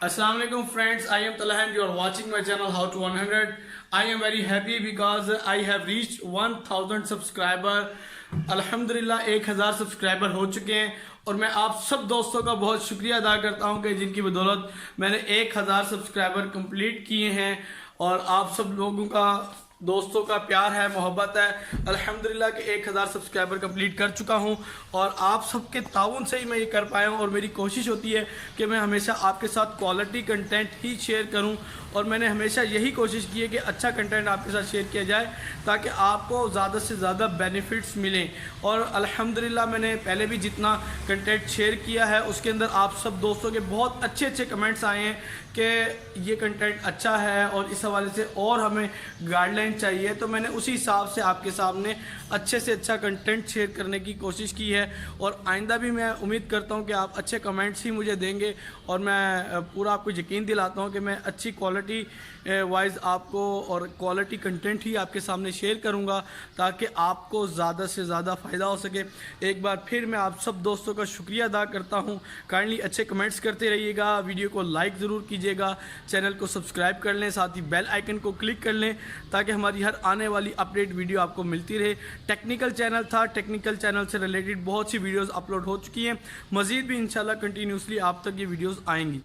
Assalamu alaikum friends, I am Talha and you are watching my channel How to 100. I am very happy because I have reached 1000 subscriber. الحمدللہ 1000 subscriber ہو چکے ہیں اور میں آپ سب دوستوں کا بہت شکریہ ادا کرتا ہوں کہ جن کی بدولت میں نے 1000 سبسکرائبر کمپلیٹ کیے ہیں اور آپ سب لوگوں کا دوستوں کا پیار ہے، محبت ہے الحمدللہ کہ 1000 سبسکرائبر کمپلیٹ کر چکا ہوں اور آپ سب کے تعاون سے ہی میں یہ کر پایا ہوں اور میری کوشش ہوتی ہے کہ میں ہمیشہ آپ کے ساتھ کوالٹی کنٹینٹ ہی شیئر کروں اور میں نے ہمیشہ یہی کوشش کی ہے کہ اچھا کنٹینٹ آپ کے ساتھ شیئر کیا جائے تاکہ آپ کو زیادہ سے زیادہ بینیفٹس ملیں اور الحمدللہ میں نے پہلے بھی جتنا کنٹینٹ شیئر کیا ہے اس کے اندر آپ سب دوستوں کے بہت اچھے اچھے کمنٹس آئے ہیں کہ یہ کنٹینٹ اچھا ہے اور اس حوالے سے اور ہمیں گائیڈ لائن چاہیے، تو میں نے اسی حساب سے آپ کے سامنے اچھے سے اچھا کنٹینٹ شیئر کرنے کی کوشش کی ہے اور آئندہ بھی میں امید کرتا ہوں کہ آپ اچھے کمنٹس ہی مجھے دیں گے اور میں پورا آپ کو یقین دلاتا ہوں کہ میں اچھی کوالٹی وائز آپ کو اور کوالٹی کنٹینٹ ہی آپ کے سامنے شیئر کروں گا تاکہ آپ کو زیادہ سے زیادہ فائدہ ہو سکے۔ ایک بار پھر میں آپ سب دوستوں کا شکریہ ادا کرتا ہوں، کائنڈلی اچھے کمنٹس کرتے رہیے گا، ویڈیو کو لائک ضرور کیجیے گا، چینل کو سبسکرائب کر لیں، ساتھ ہی بیل آئیکن کو کلک کر لیں تاکہ ہماری ہر آنے والی اپڈیٹ ویڈیو آپ کو ملتی رہے۔ ٹیکنیکل چینل تھا، ٹیکنیکل چینل سے ریلیٹڈ بہت سی ویڈیوز اپلوڈ ہو چکی ہیں، مزید بھی انشاءاللہ کنٹینیوسلی آپ تک یہ ویڈیوز آئیں گی۔